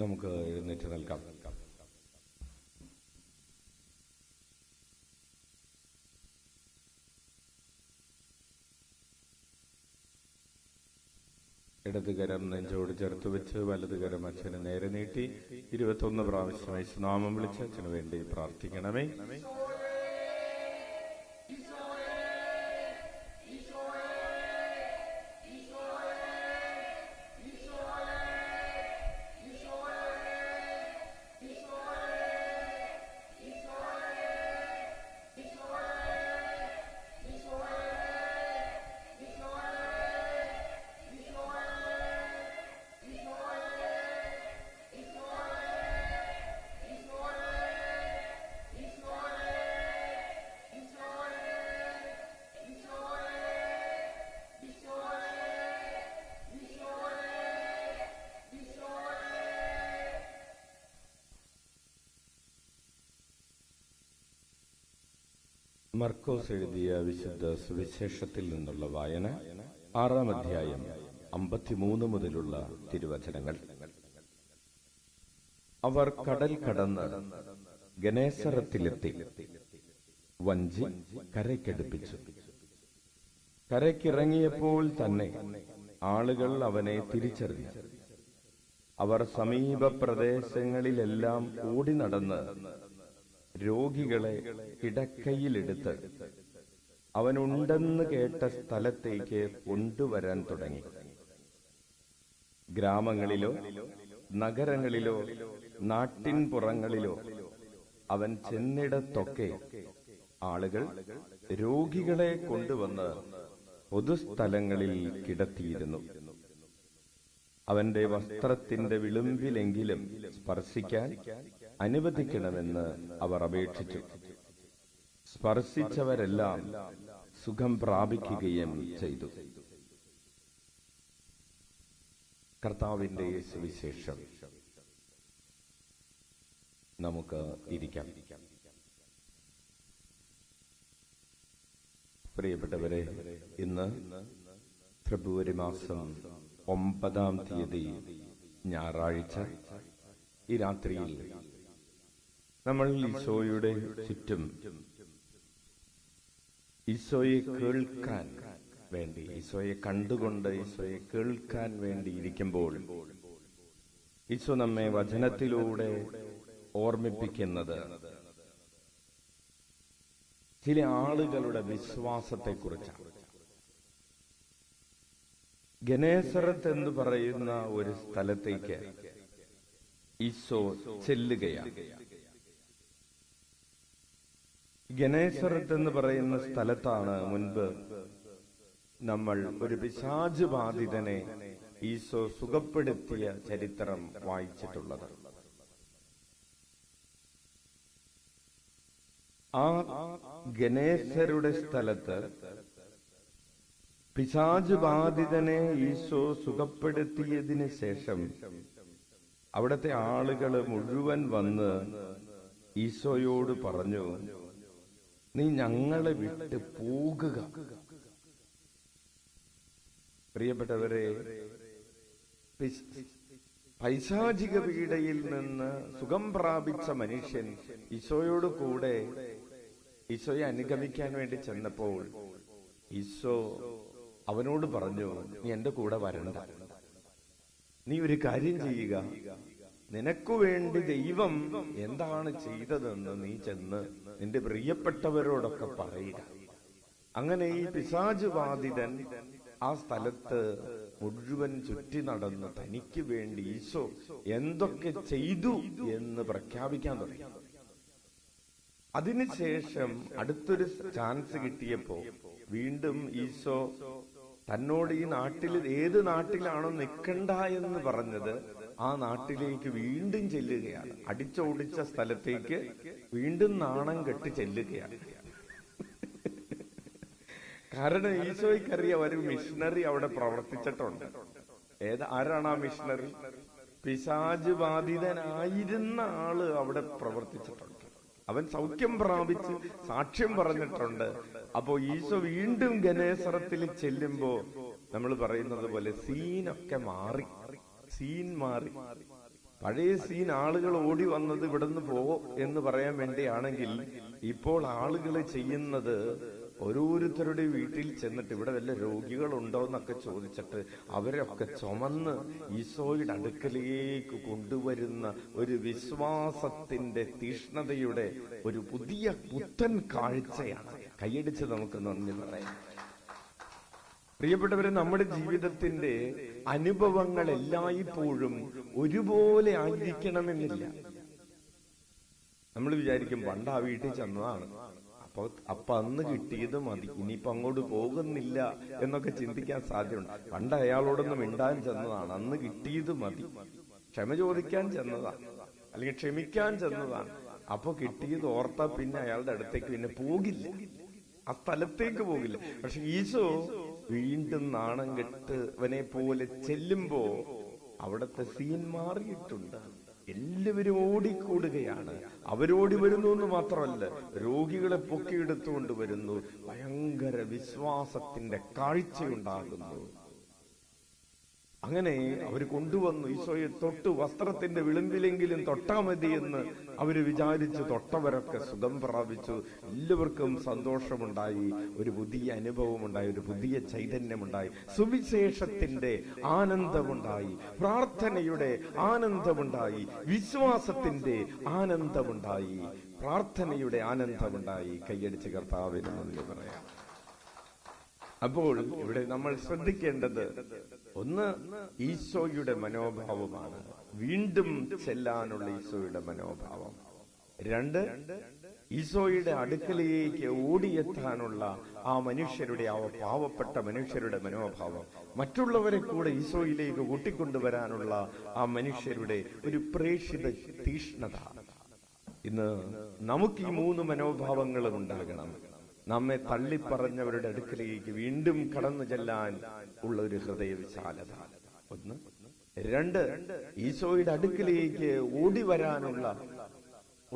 നമുക്ക് എഴുന്നേറ്റ് നിൽക്കാം. ഇടതുകരം നെഞ്ചോട് ചേർത്ത് വെച്ച് വലതുകരം അച്ഛന് നേരെ നീട്ടി 21 പ്രാവശ്യം യേശുനാമം വിളിച്ച് അച്ഛന് വേണ്ടി പ്രാർത്ഥിക്കണമേ. മർക്കോസ് എഴുതിയ വിശുദ്ധ സുവിശേഷത്തിൽ നിന്നുള്ള വായന 6-ാം അധ്യായം 53 മുതലുള്ള തിരുവചനങ്ങൾ. അവർ കടൽ കടന്ന് ഗനേസറത്തിലെത്തി വഞ്ചി കരയ്ക്കടുപ്പിച്ചു. കരയ്ക്കിറങ്ങിയപ്പോൾ തന്നെ ആളുകൾ അവനെ തിരിച്ചറിഞ്ഞു. അവർ സമീപ പ്രദേശങ്ങളിലെല്ലാം ഓടി നടന്ന് രോഗികളെ കിടക്കയിലെടുത്ത് അവനുണ്ടെന്ന് കേട്ട സ്ഥലത്തേക്ക് കൊണ്ടുവരാൻ തുടങ്ങി. ഗ്രാമങ്ങളിലോ നഗരങ്ങളിലോ നാട്ടിൻപുറങ്ങളിലോ അവൻ ചെന്നിടത്തൊക്കെ ആളുകൾ രോഗികളെ കൊണ്ടുവന്ന് പൊതുസ്ഥലങ്ങളിൽ കിടത്തിയിരുന്നു. അവന്റെ വസ്ത്രത്തിന്റെ വിളുമ്പിലെങ്കിലും സ്പർശിക്കാൻ അനുവദിക്കണമെന്ന് അവർ അപേക്ഷിച്ചു. സ്പർശിച്ചവരെല്ലാം സുഖം പ്രാപിക്കുകയും ചെയ്തു. കർത്താവിന്റെ സുവിശേഷം. നമുക്ക് ഇരിക്കാം. പ്രിയപ്പെട്ടവരെ, ഇന്ന് ഫെബ്രുവരി മാസം 9-ാം തീയതി ഞായറാഴ്ച ഈ രാത്രിയിൽ നമ്മൾ ഈശോയുടെ ചുറ്റും ഈശോയെ കേൾക്കാൻ വേണ്ടി, ഈശോയെ കണ്ടുകൊണ്ട് ഈശോയെ കേൾക്കാൻ വേണ്ടി ഇരിക്കുമ്പോൾ ഈശോ നമ്മെ വചനത്തിലൂടെ ഓർമ്മിപ്പിക്കുന്നത് ചില ആളുകളുടെ വിശ്വാസത്തെക്കുറിച്ചാണ്. ഗനേസറത്ത് എന്ന് പറയുന്ന ഒരു സ്ഥലത്തേക്ക് ഈശോ ചെല്ലുകയാണ്. ഗനേസറത്ത് എന്ന് പറയുന്ന സ്ഥലത്താണ് മുൻപ് നമ്മൾ ഒരു പിശാച് ബാധിതനെ ഈശോ സുഖപ്പെടുത്തിയ ചരിത്രം വായിച്ചിട്ടുള്ളത്. ആ ഗനേസരുടെ സ്ഥലത്ത് പിശാച് ബാധിതനെ ഈശോ സുഖപ്പെടുത്തിയതിന് ശേഷം അവിടുത്തെ ആളുകൾ മുഴുവൻ വന്ന് ഈശോയോട് പറഞ്ഞു, നീ ഞങ്ങളെ വിട്ട് പോകുക. പ്രിയപ്പെട്ടവരെ, പൈശാചിക പീഡയിൽ നിന്ന് സുഖം പ്രാപിച്ച മനുഷ്യൻ ഈശോയോട് കൂടെ ഈശോയെ അനുഗമിക്കാൻ വേണ്ടി ചെന്നപ്പോൾ ഈശോ അവനോട് പറഞ്ഞു, നീ എന്റെ കൂടെ വരണ്ട. നീ ഒരു കാര്യം ചെയ്യുക, നിനക്കു വേണ്ടി ദൈവം എന്താണ് ചെയ്തതെന്ന് നീ ചെന്ന് നിന്റെ പ്രിയപ്പെട്ടവരോടൊക്കെ പറയുക. അങ്ങനെ ഈ പിശാച് ബാധിതൻ ആ സ്ഥലത്ത് മുഴുവൻ ചുറ്റി നടന്ന് തനിക്ക് വേണ്ടി ഈശോ എന്തൊക്കെ ചെയ്തു എന്ന് പ്രഖ്യാപിക്കാൻ തുടങ്ങി. അതിനുശേഷം അടുത്തൊരു ചാൻസ് കിട്ടിയപ്പോ വീണ്ടും ഈശോ തന്നോട് ഈ നാട്ടിൽ, ഏത് നാട്ടിലാണോ നിൽക്കണ്ട എന്ന് പറഞ്ഞത്, ആ നാട്ടിലേക്ക് വീണ്ടും ചെല്ലുകയാണ്. അടിച്ചോടിച്ച സ്ഥലത്തേക്ക് വീണ്ടും നാണം കെട്ട് ചെല്ലുകയാണ്. കാരണം ഈശോയ്ക്കറിയാം ഒരു മിഷണറി അവിടെ പ്രവർത്തിച്ചിട്ടുണ്ട്. ആരാണ് ആ മിഷണറി? പിശാച് ബാധിതനായിരുന്ന ആള് അവിടെ പ്രവർത്തിച്ചിട്ടുണ്ട്. അവൻ സൗഖ്യം പ്രാപിച്ച് സാക്ഷ്യം പറഞ്ഞിട്ടുണ്ട്. അപ്പോ ഈശോ വീണ്ടും ഗനേസറത്തിൽ ചെല്ലുമ്പോ നമ്മൾ പറയുന്നത് പോലെ സീനൊക്കെ മാറി, സീൻ മാറി. പഴയ സീൻ ആളുകൾ ഓടി വന്നത് ഇവിടുന്ന് പോ എന്ന് പറയാൻ വേണ്ടിയാണെങ്കിൽ ഇപ്പോൾ ആളുകൾ ചെയ്യുന്നത് ഓരോരുത്തരുടെ വീട്ടിൽ ചെന്നിട്ട് ഇവിടെ വല്ല രോഗികളുണ്ടോ എന്നൊക്കെ ചോദിച്ചിട്ട് അവരൊക്കെ ചുമന്ന് ഈശോയുടെ അടുക്കലേക്ക് കൊണ്ടുവരുന്ന ഒരു വിശ്വാസത്തിന്റെ തീഷ്ണതയുടെ ഒരു പുതിയ പുത്തൻ കാഴ്ചയാണ്. കൈയടിച്ച് നമുക്ക് നന്ദി പറയാം. പ്രിയപ്പെട്ടവരെ, നമ്മുടെ ജീവിതത്തിന്റെ അനുഭവങ്ങൾ എല്ലായ്പ്പോഴും ഒരുപോലെ ആയിരിക്കണമെന്നില്ല. നമ്മൾ വിചാരിക്കും പണ്ട് ആ വീട്ടിൽ ചെന്നതാണ്, അപ്പൊ അന്ന് കിട്ടിയത് മതി, ഇനിയിപ്പൊ അങ്ങോട്ട് പോകുന്നില്ല എന്നൊക്കെ ചിന്തിക്കാൻ സാധ്യതയുണ്ട്. പണ്ട് അയാളോടൊന്ന് മിണ്ടാൻ ചെന്നതാണ്, അന്ന് കിട്ടിയത് മതി. ക്ഷമ ചോദിക്കാൻ ചെന്നതാണ്, അല്ലെങ്കിൽ ക്ഷമിക്കാൻ ചെന്നതാണ്, അപ്പൊ കിട്ടിയത് ഓർത്താ പിന്നെ അയാളുടെ അടുത്തേക്ക് പിന്നെ പോകില്ല, ആ സ്ഥലത്തേക്ക് പോകില്ല. പക്ഷെ ഈശോ വീണ്ടും നാണം കെട്ടവനെ പോലെ ചെല്ലുമ്പോ അവിടത്തെ സീൻ മാറിയിട്ടുണ്ട്. എല്ലാവരും ഓടിക്കൂടുകയാണ്. അവരോടി വരുന്നു എന്ന് മാത്രമല്ല, രോഗികളെ പൊക്കിയെടുത്തുകൊണ്ട് വരുന്നു. ഭയങ്കര വിശ്വാസത്തിന്റെ കാഴ്ചയുണ്ടാകുന്നു. അങ്ങനെ അവർ കൊണ്ടുവന്നു. ഈശോയെ തൊട്ട് വസ്ത്രത്തിന്റെ വിളിമ്പിലെങ്കിലും തൊട്ടാ മതി എന്ന് അവര് വിചാരിച്ചു. തൊട്ടവരൊക്കെ സുഖം പ്രാപിച്ചു. എല്ലാവർക്കും സന്തോഷമുണ്ടായി, ഒരു പുതിയ അനുഭവമുണ്ടായി, ഒരു പുതിയ ചൈതന്യമുണ്ടായി, സുവിശേഷത്തിന്റെ ആനന്ദമുണ്ടായി, പ്രാർത്ഥനയുടെ ആനന്ദമുണ്ടായി, വിശ്വാസത്തിന്റെ ആനന്ദമുണ്ടായി, പ്രാർത്ഥനയുടെ ആനന്ദമുണ്ടായി. കൈയടിച്ച് കർത്താവിന് നന്ദി പറയാം. അപ്പോൾ ഇവിടെ നമ്മൾ ശ്രദ്ധിക്കേണ്ടത് ഒന്ന് ഈശോയുടെ മനോഭാവമാണ്, വീണ്ടും ചെല്ലാനുള്ള ഈശോയുടെ മനോഭാവം. രണ്ട്, ഈശോയുടെ അടുക്കലേക്ക് ഓടിയെത്താനുള്ള ആ മനുഷ്യരുടെ, ആ പാവപ്പെട്ട മനുഷ്യരുടെ മനോഭാവം. മറ്റുള്ളവരെ കൂടെ ഈശോയിലേക്ക് കൂട്ടിക്കൊണ്ടുവരാനുള്ള ആ മനുഷ്യരുടെ ഒരു പ്രേക്ഷിത തീഷ്ണത. ഇന്ന് നമുക്ക് ഈ മൂന്ന് മനോഭാവങ്ങളും ഉണ്ടാകണം. നമ്മെ തള്ളിപ്പറഞ്ഞവരുടെ അടുക്കലേക്ക് വീണ്ടും കടന്നു ചെല്ലാൻ ഉള്ള ഒരു ഹൃദയ വിശാലത ഒന്ന്. രണ്ട്, ഈശോയുടെ അടുക്കലേക്ക് ഓടി വരാനുള്ള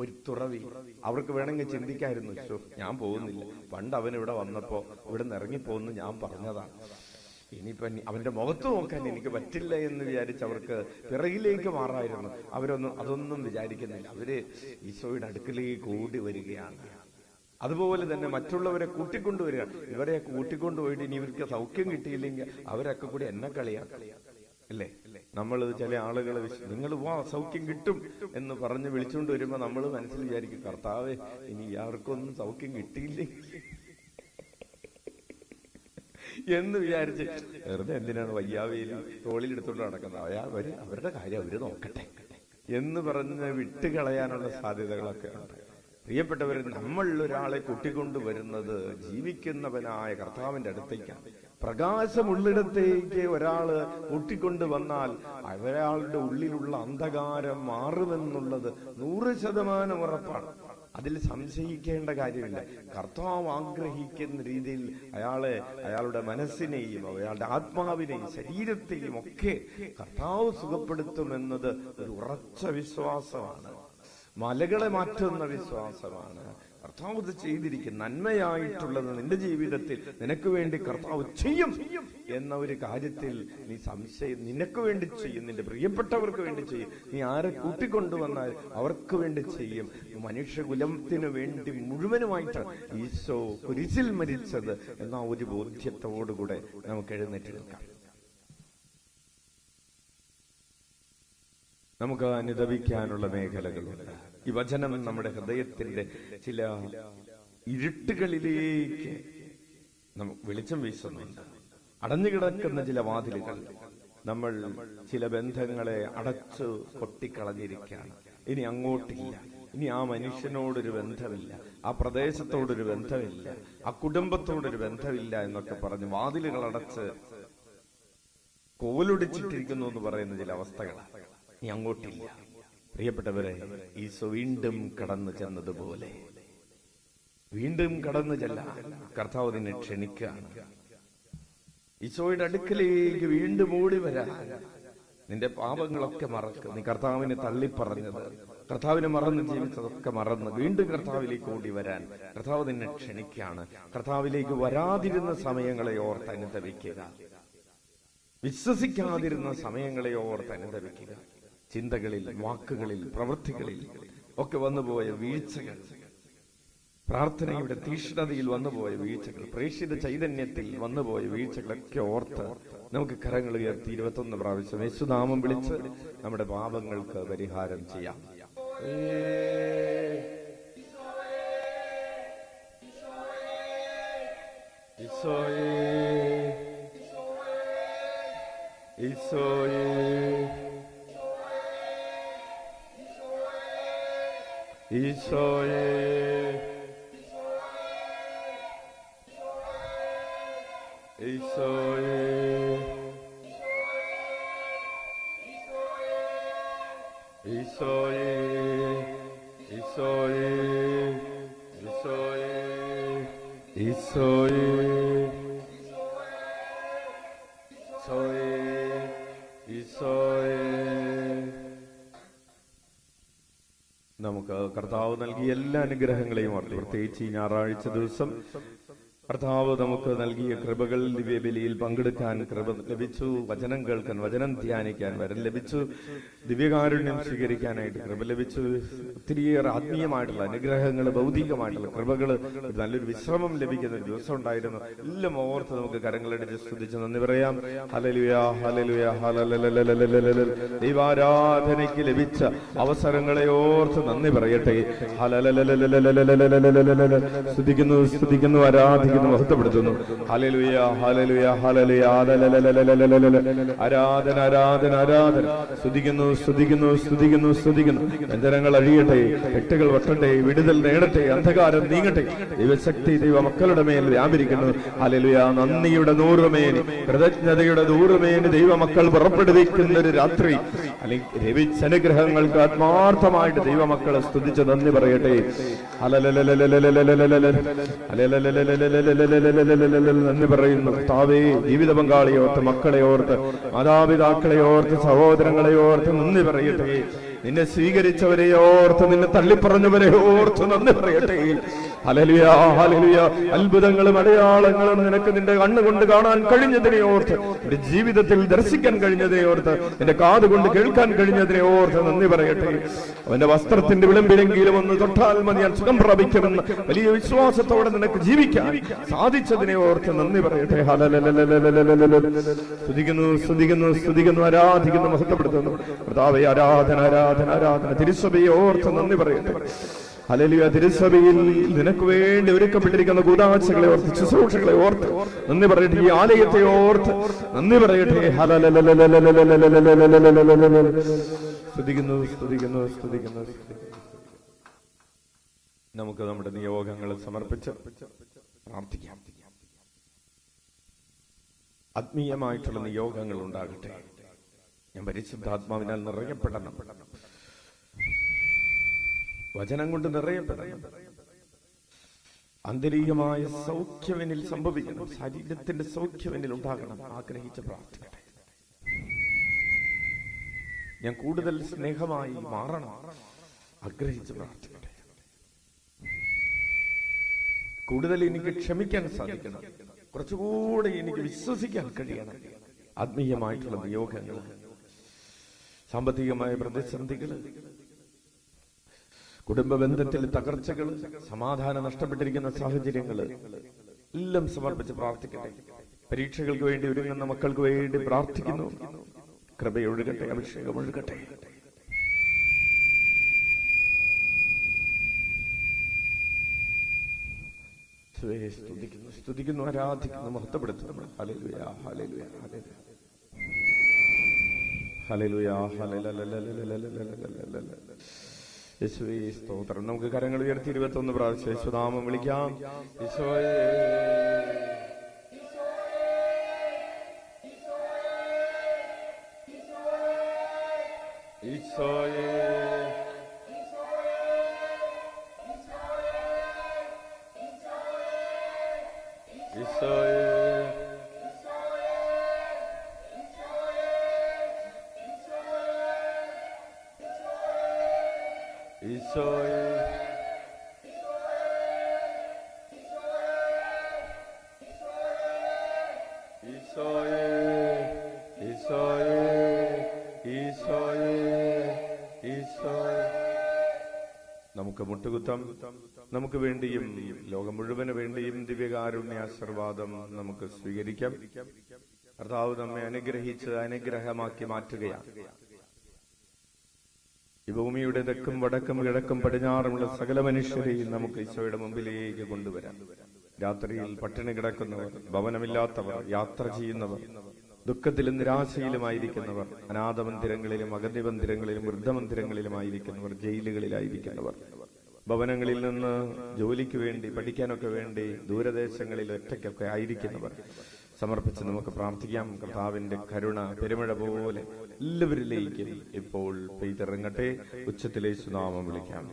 ഒരു തുറവി. അവർക്ക് വേണമെങ്കിൽ ചിന്തിക്കായിരുന്നു, ഈശോ ഞാൻ പോകുന്നില്ല, പണ്ട് അവൻ ഇവിടെ വന്നപ്പോ ഇവിടെ നിന്ന് ഇറങ്ങിപ്പോന്ന് ഞാൻ പറഞ്ഞതാണ്, ഇനിയിപ്പൊ അവന്റെ മുഖത്ത് നോക്കാൻ എനിക്ക് പറ്റില്ല എന്ന് വിചാരിച്ച് അവർക്ക് പിറകിലേക്ക് മാറായിരുന്നു. അതൊന്നും വിചാരിക്കുന്നില്ല. അവര് ഈശോയുടെ അടുക്കലേക്ക് ഓടി വരികയാണ്. അതുപോലെ തന്നെ മറ്റുള്ളവരെ കൂട്ടിക്കൊണ്ടുവരിക. ഇവരെ കൂട്ടിക്കൊണ്ടുപോയിട്ട് ഇനി ഇവർക്ക് സൗഖ്യം കിട്ടിയില്ലെങ്കിൽ അവരൊക്കെ കൂടി എന്നെ കളിയാക്കാം അല്ലേ? നമ്മൾ ചില ആളുകളെ നിങ്ങൾ വാ സൗഖ്യം കിട്ടും എന്ന് പറഞ്ഞ് വിളിച്ചുകൊണ്ട് വരുമ്പോ നമ്മൾ മനസ്സിൽ വിചാരിക്കും, കർത്താവേ ഇനി ഇയാൾക്കൊന്നും സൗഖ്യം കിട്ടിയില്ലെങ്കിൽ എന്ന് വിചാരിച്ച് വെറുതെ എന്തിനാണ് വയ്യാവേലി തോളിലെടുത്തോണ്ട് നടക്കുന്നത്, അവരുടെ കാര്യം അവര് നോക്കട്ടെ എന്ന് പറഞ്ഞ് വിട്ടുകളയാനുള്ള സാധ്യതകളൊക്കെ ഉണ്ട്. പ്രിയപ്പെട്ടവർ, നമ്മൾ ഒരാളെ കൂട്ടിക്കൊണ്ടുവരുന്നത് ജീവിക്കുന്നവനായ കർത്താവിന്റെ അടുത്തേക്കാണ്. പ്രകാശമുള്ളിടത്തേക്ക് ഒരാള് കൂട്ടിക്കൊണ്ടുവന്നാൽ അയാളുടെ ഉള്ളിലുള്ള അന്ധകാരം മാറുമെന്നുള്ളത് 100% ഉറപ്പാണ്. അതിൽ സംശയിക്കേണ്ട കാര്യമില്ല. കർത്താവ് ആഗ്രഹിക്കുന്ന രീതിയിൽ അയാളുടെ മനസ്സിനെയും അയാളുടെ ആത്മാവിനെയും ശരീരത്തെയും ഒക്കെ കർത്താവ് സുഖപ്പെടുത്തുമെന്നത് ഒരു ഉറച്ച വിശ്വാസമാണ്. മലകളെ മാറ്റുന്ന വിശ്വാസമാണ്. കർത്താവ് ഇത് ചെയ്തിരിക്കും, നന്മയായിട്ടുള്ളത് നിന്റെ ജീവിതത്തിൽ നിനക്ക് വേണ്ടി കർത്താവ് ചെയ്യും എന്ന ഒരു കാര്യത്തിൽ നീ സംശയം, നിനക്ക് വേണ്ടി ചെയ്യും, നിന്റെ പ്രിയപ്പെട്ടവർക്ക് വേണ്ടി ചെയ്യും. നീ ആരെ കൂട്ടിക്കൊണ്ടുവന്നാൽ അവർക്ക് വേണ്ടി ചെയ്യും. മനുഷ്യകുലത്തിന് വേണ്ടി മുഴുവനുമായിട്ട് ഈശോ കുരിശിൽ മരിച്ചത് എന്ന ഒരു ബോധ്യത്തോടുകൂടെ നമുക്ക് എഴുന്നേറ്റ് നിൽക്കാം. നമുക്ക് അനുദപിക്കാനുള്ള മേഖലകളുണ്ട്. ഈ വചനം നമ്മുടെ ഹൃദയത്തിന്റെ ചില ഇരുട്ടുകളിലേക്ക് നമുക്ക് വെളിച്ചം വീശുന്നുണ്ട്. അടഞ്ഞുകിടക്കുന്ന ചില വാതിലുകൾ, നമ്മൾ ചില ബന്ധങ്ങളെ അടച്ചു കൊട്ടിക്കളഞ്ഞിരിക്കുകയാണ്. ഇനി അങ്ങോട്ടില്ല, ഇനി ആ മനുഷ്യനോടൊരു ബന്ധമില്ല, ആ പ്രദേശത്തോടൊരു ബന്ധമില്ല, ആ കുടുംബത്തോടൊരു ബന്ധമില്ല എന്നൊക്കെ പറഞ്ഞ് വാതിലുകൾ അടച്ച് കോലൊടിച്ചിട്ടിരിക്കുന്നു എന്ന് പറയുന്ന ചില അവസ്ഥകളാണ്. നീ അങ്ങോട്ടില്ല. പ്രിയപ്പെട്ടവരെ, ഈശോ വീണ്ടും കടന്നു ചെന്നതുപോലെ വീണ്ടും കടന്നു ചെല്ലാൻ കർത്താവ് നിന്നെ ക്ഷണിക്കുകയാണ്. ഈശോയുടെ അടുക്കലേക്ക് വീണ്ടും ഓടി വരാൻ. നിന്റെ പാപങ്ങളൊക്കെ മറക്കുക. നീ കർത്താവിനെ തള്ളിപ്പറഞ്ഞത്, കർത്താവിനെ മറന്ന് ജീവിച്ചതൊക്കെ മറന്ന് വീണ്ടും കർത്താവിലേക്ക് ഓടി വരാൻ കർത്താവ് നിന്നെ ക്ഷണിക്കുകയാണ്. കർത്താവിലേക്ക് വരാതിരുന്ന സമയങ്ങളെ ഓർത്ത് അനുദപിക്കുക. വിശ്വസിക്കാതിരുന്ന സമയങ്ങളെ ഓർത്ത് അനുദപിക്കുക. ചിന്തകളിൽ, വാക്കുകളിൽ, പ്രവൃത്തികളിൽ ഒക്കെ വന്നുപോയ വീഴ്ചകൾ, പ്രാർത്ഥനയുടെ തീഷ്ണതയിൽ വന്നുപോയ വീഴ്ചകൾ, പ്രേക്ഷിത ചൈതന്യത്തിൽ വന്നുപോയ വീഴ്ചകളൊക്കെ ഓർത്ത് നമുക്ക് കരങ്ങൾ ഉയർത്തി 21 പ്രാവശ്യം യേശുനാമം വിളിച്ച് നമ്മുടെ പാപങ്ങൾക്ക് പരിഹാരം ചെയ്യാം. ഈശോയേ, ഈശോയേ, ഈശോയേ, ഈശോയേ, ഈശോയേ, ഈശോയേ, ഈശോയേ, ഈശോയേ, ഈശോയേ. നമുക്ക് കർത്താവ് നൽകിയ എല്ലാ അനുഗ്രഹങ്ങളെയും ഓർത്ത്, പ്രത്യേകിച്ച് ഈ ഞായറാഴ്ച ദിവസം കർത്താവ് നമുക്ക് നൽകിയ കൃപകൾ, ദിവ്യബലിയിൽ പങ്കെടുക്കാൻ കൃപ ലഭിച്ചു, വചനം കേൾക്കാൻ, വചനം ധ്യാനിക്കാൻ വരം ലഭിച്ചു, ദിവ്യകാരുണ്യം സ്വീകരിക്കാനായിട്ട് കൃപ ലഭിച്ചു, ഒത്തിരിയേറെ ആത്മീയമായിട്ടുള്ള അനുഗ്രഹങ്ങൾ, ഭൗതികമായിട്ടുള്ള കൃപകൾ, നല്ലൊരു വിശ്രമം ലഭിക്കുന്ന ഒരു ദിവസം ഉണ്ടായിരുന്നു. എല്ലാം ഓർത്ത് നമുക്ക് കരങ്ങളടിച്ച് സ്തുതിച്ച് നന്ദി പറയാം. ഹല്ലേലൂയ, ഹല്ലേലൂയ, ഹല്ലേലൂയ. ദൈവാരാധനയ്ക്ക് ലഭിച്ച അവസരങ്ങളെ ഓർത്ത് നന്ദി പറയട്ടെ. സ്തുതിക്കുന്നു, സ്തുതിക്കുന്നു, ആരാധിക്കുന്നു, മഹത്വപ്പെടുത്തുന്നു. ഹല്ലേലൂയ, ഹല്ലേലൂയ, ഹല്ലേലൂയ, ആരാധന, ആരാധന, ആരാധന. സ്തുതിക്കുന്നു, സ്തുതിക്കുന്നു, സ്തുതിക്കുന്നു, സ്തുതിക്കുന്നു. ബന്ധനങ്ങൾ അഴിയട്ടെ, കെട്ടുകൾ വെട്ടട്ടെ, വിടുതൽ നേടട്ടെ, അന്ധകാരം നീങ്ങട്ടെ. ദൈവശക്തി ദൈവ മക്കളുടെ മേൽ വ്യാപരിക്കുന്നു. ഹല്ലേലൂയ. നന്ദിയുടെ നൂറുമേനി, കൃതജ്ഞതയുടെ നൂറുമേനി ദൈവമക്കൾ പുറപ്പെടുവിക്കുന്ന ഒരു രാത്രി, അല്ലെങ്കിൽ ലഭിച്ച അനുഗ്രഹങ്ങൾക്ക് ആത്മാർത്ഥമായിട്ട് ദൈവമക്കളെ സ്തുതിച്ച് നന്ദി പറയട്ടെ. നന്ദി പറയുന്നു. കർത്താവേ, ജീവിത പങ്കാളിയെ ഓർത്ത്, മക്കളെ ഓർത്ത്, മാതാപിതാക്കളെ ഓർത്ത്, സഹോദരങ്ങളെ ഓർത്ത് നന്ദി പറയട്ടെ. നിന്നെ സ്വീകരിച്ചവരെ ഓർത്ത്, നിന്നെ തള്ളിപ്പറഞ്ഞവരെ ഓർത്ത് നന്ദി പറയട്ടെ. Hallelujah, hallelujah. അത്ഭുതങ്ങളും അടയാളങ്ങളും നിനക്ക് നിന്റെ കണ്ണുകൊണ്ട് കാണാൻ കഴിഞ്ഞതിനെ ഓർത്ത്, നിന്റെ ജീവിതത്തിൽ ദർശിക്കാൻ കഴിഞ്ഞതിനെ ഓർത്ത്, നിന്റെ കാതുകൊണ്ട് കേൾക്കാൻ കഴിഞ്ഞതിനെ ഓർത്ത് നന്ദി പറയട്ടെ. അവന്റെ വസ്ത്രത്തിന്റെ വിളമ്പിലെങ്കിലും ഒന്ന് തൊട്ടാൽ മതി, ഞാൻ സുഖം പ്രാപിക്കുമെന്ന് വലിയ വിശ്വാസത്തോടെ നിനക്ക് ജീവിക്കാൻ സാധിച്ചതിനെ ഓർത്ത് നന്ദി പറയട്ടെ. സ്തുതിക്കുന്നു, സ്തുതിക്കുന്നു, സ്തുതിക്കുന്നു, ആരാധിക്കുന്നു, മഹത്വപ്പെടുത്തുന്നു. കർത്താവേ, ആരാധന, ആരാധന, ആരാധന. തിരുസഭയെ ഓർത്ത് നന്ദി പറയട്ടെ. ഹല്ലേലൂയ. തിരുസഭയിൽ നിനക്ക് വേണ്ടി ഒരുക്കപ്പെട്ടിരിക്കുന്ന കൂദാശകളെ ഓർത്ത്, ശുശ്രൂഷകളെ ഓർത്ത് നന്ദി പറയട്ടെ. ഈ ആലയത്തെ ഓർത്ത് നന്ദി പറയട്ടെ. സ്തുതിക്കുന്നു, സ്തുതിക്കുന്നു, സ്തുതിക്കുന്നു. നമുക്ക് നമ്മുടെ നിയോഗങ്ങൾ സമർപ്പിച്ച് പ്രാർത്ഥിക്കാം. ആത്മീയമായിട്ടുള്ള നിയോഗങ്ങൾ ഉണ്ടാകട്ടെ. ഞാൻ പരിശുദ്ധാത്മാവിനാൽ നിറയപ്പെടണം, വചനം കൊണ്ട് നിറയപ്പെടണം, ആന്തരികമായ സൗഖ്യവനിൽ സംഭവിക്കണം, ശരീരത്തിന്റെ സൗഖ്യവനിൽ ഉണ്ടാകണം. ആഗ്രഹിച്ച് പ്രാർത്ഥിക്കട്ടെ. ഞാൻ കൂടുതൽ സ്നേഹമായി മാറണം, ആഗ്രഹിച്ച് പ്രാർത്ഥിക്കട്ടെ. കൂടുതൽ എനിക്ക് ക്ഷമിക്കാൻ സാധിക്കണം, കുറച്ചുകൂടെ എനിക്ക് വിശ്വസിക്കാൻ കഴിയണം. ആത്മീയമായിട്ടുള്ള നിയോഗങ്ങൾ, സാമ്പത്തികമായ പ്രതിസന്ധികൾ, കുടുംബ ബന്ധത്തിൽ തകർച്ചകൾ, സമാധാനം നഷ്ടപ്പെട്ടിരിക്കുന്ന സാഹചര്യങ്ങൾ എല്ലാം സമർപ്പിച്ച് പ്രാർത്ഥിക്കട്ടെ. പരീക്ഷകൾക്ക് വേണ്ടി ഒരുങ്ങുന്ന മക്കൾക്ക് വേണ്ടി പ്രാർത്ഥിക്കുന്നു. കൃപയൊഴുകട്ടെ, അഭിഷേകം ഒഴുകട്ടെ. സ്തുതിക്കുന്നു, സ്തുതിക്കുന്നു, ആരാധിക്കുന്നു, മഹത്വപ്പെടുത്തുന്നു. ഹല്ലേലൂയ, ഹല്ലേലൂയ, ഹല്ലേലൂയ, ഹല്ലേലൂയ, ഹല്ലേലൂയ. യേശുവേ സ്തോത്രം. നമുക്ക് കരങ്ങൾ ഉയർത്തി 21 പ്രാവശ്യം യേശുനാമം വിളിക്കാം. ഈശോയേ, ഈശോയേ, ഈശോയേ, ഈശോയേ, ഈശോയേ, ഈശോയേ, ഈശോയേ. മുട്ടുകുത്തം. നമുക്ക് വേണ്ടിയും ലോകം മുഴുവന് വേണ്ടിയും ദിവ്യകാരുണ്യാശീർവാദം നമുക്ക് സ്വീകരിക്കാം. കർത്താവ് നമ്മെ അനുഗ്രഹിച്ച് അനുഗ്രഹമാക്കി മാറ്റുകയാണ്. ഈ ഭൂമിയുടെ തെക്കും വടക്കും കിഴക്കും പടിഞ്ഞാറുമുള്ള സകല മനുഷ്യരെയും നമുക്ക് ഈശോയുടെ മുമ്പിലേക്ക് കൊണ്ടുവരാം. രാത്രിയിൽ പട്ടിണി കിടക്കുന്നവർ, ഭവനമില്ലാത്തവർ, യാത്ര ചെയ്യുന്നവർ, ദുഃഖത്തിലും നിരാശയിലുമായിരിക്കുന്നവർ, അനാഥമന്ദിരങ്ങളിലും അഗതിമന്ദിരങ്ങളിലും വൃദ്ധമന്ദിരങ്ങളിലുമായിരിക്കുന്നവർ, ജയിലുകളിലായിരിക്കുന്നവർ, ഭവനങ്ങളിൽ നിന്ന് ജോലിക്ക് വേണ്ടി പഠിക്കാനൊക്കെ വേണ്ടി ദൂരദേശങ്ങളിൽ ഒറ്റയ്ക്കൊക്കെ ആയിരിക്കുന്നവർ സമർപ്പിച്ച് നമുക്ക് പ്രാർത്ഥിക്കാം. കർത്താവിന്റെ കരുണ പെരുമഴ പോലെ എല്ലാവരിലേക്കും ഇപ്പോൾ പെയ്തിറങ്ങട്ടെ. ഉച്ചത്തിലെ സുനാമം വിളിക്കാം.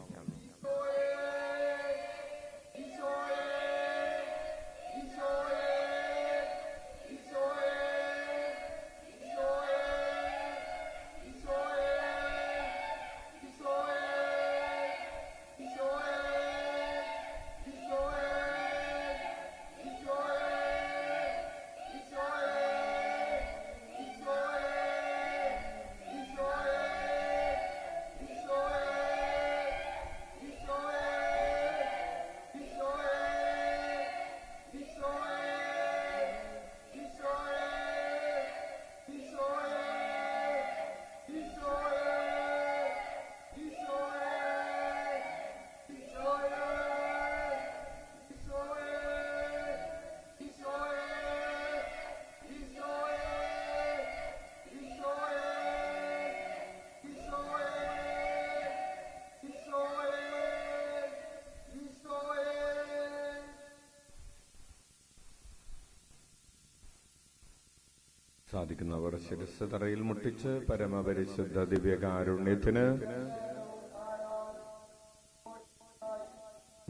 സാധിക്കുന്നവർ ശിരസ് തറയിൽ മുട്ടിച്ച് പരമപരിശുദ്ധ ദിവ്യകാരുണ്യത്തിന്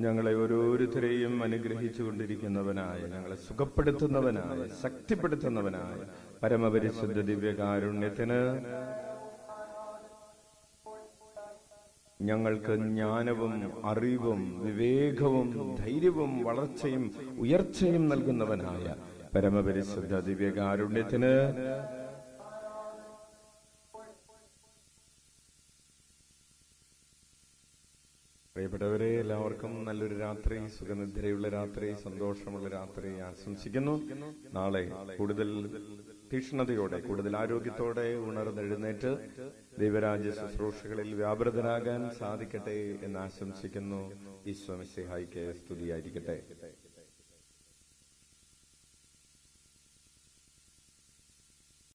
ഞങ്ങളെ ഓരോരുത്തരെയും അനുഗ്രഹിച്ചു കൊണ്ടിരിക്കുന്നവനായ, ഞങ്ങളെ സുഖപ്പെടുത്തുന്നവനായ, ശക്തിപ്പെടുത്തുന്നവനായ പരമപരിശുദ്ധ ദിവ്യകാരുണ്യത്തിന് ഞങ്ങൾക്ക് ജ്ഞാനവും അറിവും വിവേകവും ധൈര്യവും വളർച്ചയും ഉയർച്ചയും നൽകുന്നവനായ പരമപരിശുദ്ധ ദിവ്യകാരുണ്യത്തിന് പ്രിയപ്പെട്ടവരെ, എല്ലാവർക്കും നല്ലൊരു രാത്രി, സുഖനിദ്രയുള്ള രാത്രി, സന്തോഷമുള്ള രാത്രി ആശംസിക്കുന്നു. നാളെ കൂടുതൽ തീക്ഷ്ണതയോടെ, കൂടുതൽ ആരോഗ്യത്തോടെ ഉണർന്നെഴുന്നേറ്റ് ദൈവരാജ്യ ശുശ്രൂഷകളിൽ വ്യാപൃതരാകാൻ സാധിക്കട്ടെ എന്ന് ആശംസിക്കുന്നു. ഈശോ മിശിഹായ്ക്ക് സ്തുതിയായിരിക്കട്ടെ.